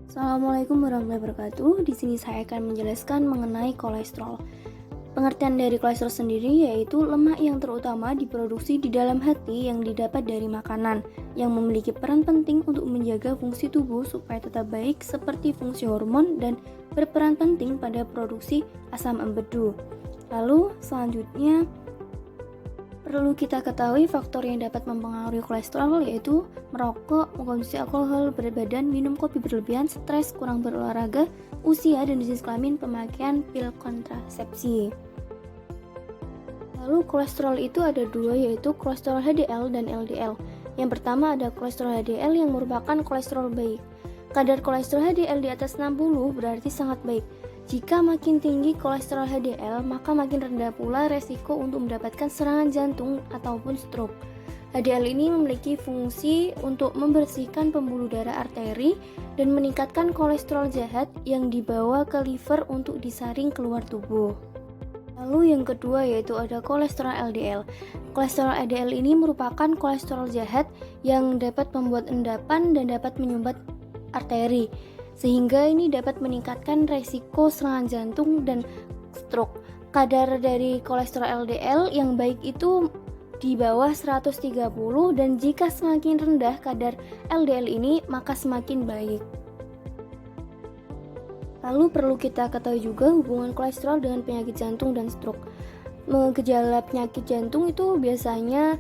Assalamualaikum warahmatullahi wabarakatuh. Di sini saya akan menjelaskan mengenai kolesterol. Pengertian dari kolesterol sendiri yaitu lemak yang terutama diproduksi di dalam hati yang didapat dari makanan, yang memiliki peran penting untuk menjaga fungsi tubuh supaya tetap baik seperti fungsi hormon dan berperan penting pada produksi asam empedu. Lalu selanjutnya perlu kita ketahui faktor yang dapat mempengaruhi kolesterol yaitu merokok, mengkonsumsi alkohol, berat badan, minum kopi berlebihan, stres, kurang berolahraga, usia dan jenis kelamin, pemakaian pil kontrasepsi. Lalu kolesterol itu ada dua yaitu kolesterol HDL dan LDL. Yang pertama ada kolesterol HDL yang merupakan kolesterol baik. Kadar kolesterol HDL di atas 60 berarti sangat baik. Jika makin tinggi kolesterol HDL, maka makin rendah pula resiko untuk mendapatkan serangan jantung ataupun stroke. HDL ini memiliki fungsi untuk membersihkan pembuluh darah arteri dan meningkatkan kolesterol jahat yang dibawa ke liver untuk disaring keluar tubuh. Lalu yang kedua yaitu ada kolesterol LDL. Kolesterol LDL ini merupakan kolesterol jahat yang dapat membuat endapan dan dapat menyumbat arteri, sehingga ini dapat meningkatkan resiko serangan jantung dan stroke. Kadar dari kolesterol LDL yang baik itu di bawah 130 dan jika semakin rendah kadar LDL ini maka semakin baik. Lalu perlu kita ketahui juga hubungan kolesterol dengan penyakit jantung dan stroke. Gejala penyakit jantung itu biasanya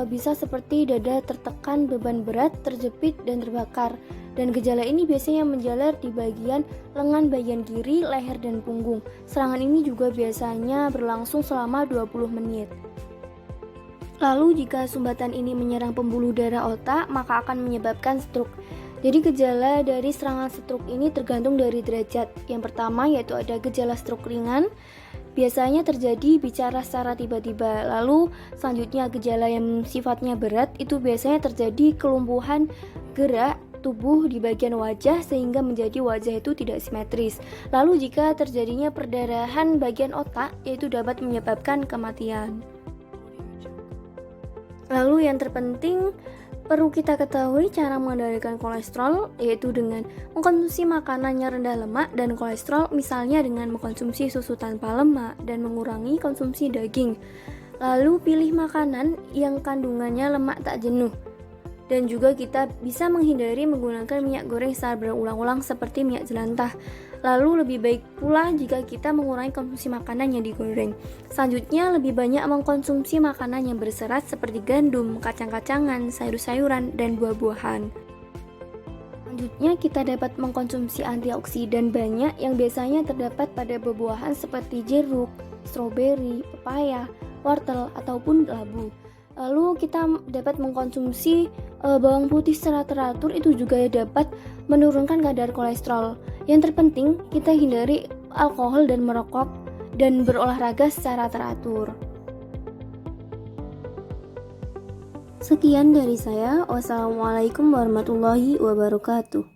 bisa seperti dada tertekan, beban berat, terjepit, dan terbakar. Dan gejala ini biasanya menjalar di bagian lengan bagian kiri, leher, dan punggung. Serangan ini juga biasanya berlangsung selama 20 menit. Lalu jika sumbatan ini menyerang pembuluh darah otak, maka akan menyebabkan stroke. Jadi gejala dari serangan stroke ini tergantung dari derajat. Yang pertama yaitu ada gejala stroke ringan. Biasanya terjadi bicara secara tiba-tiba. Lalu selanjutnya gejala yang sifatnya berat itu biasanya terjadi kelumpuhan gerak tubuh di bagian wajah sehingga menjadi wajah itu tidak simetris. Lalu jika terjadinya perdarahan bagian otak yaitu dapat menyebabkan kematian. Lalu yang terpenting perlu kita ketahui cara mengendalikan kolesterol yaitu dengan mengkonsumsi makanan yang rendah lemak dan kolesterol, misalnya dengan mengkonsumsi susu tanpa lemak dan mengurangi konsumsi daging. Lalu pilih makanan yang kandungannya lemak tak jenuh. Dan juga kita bisa menghindari menggunakan minyak goreng secara berulang-ulang seperti minyak jelantah. Lalu lebih baik pula jika kita mengurangi konsumsi makanan yang digoreng. Selanjutnya lebih banyak mengkonsumsi makanan yang berserat seperti gandum, kacang-kacangan, sayur-sayuran, dan buah-buahan. Selanjutnya kita dapat mengkonsumsi antioksidan banyak yang biasanya terdapat pada buah-buahan seperti jeruk, stroberi, pepaya, wortel, ataupun labu. Lalu kita dapat mengkonsumsi bawang putih secara teratur, itu juga dapat menurunkan kadar kolesterol. Yang terpenting kita hindari alkohol dan merokok dan berolahraga secara teratur. Sekian dari saya. Wassalamualaikum warahmatullahi wabarakatuh.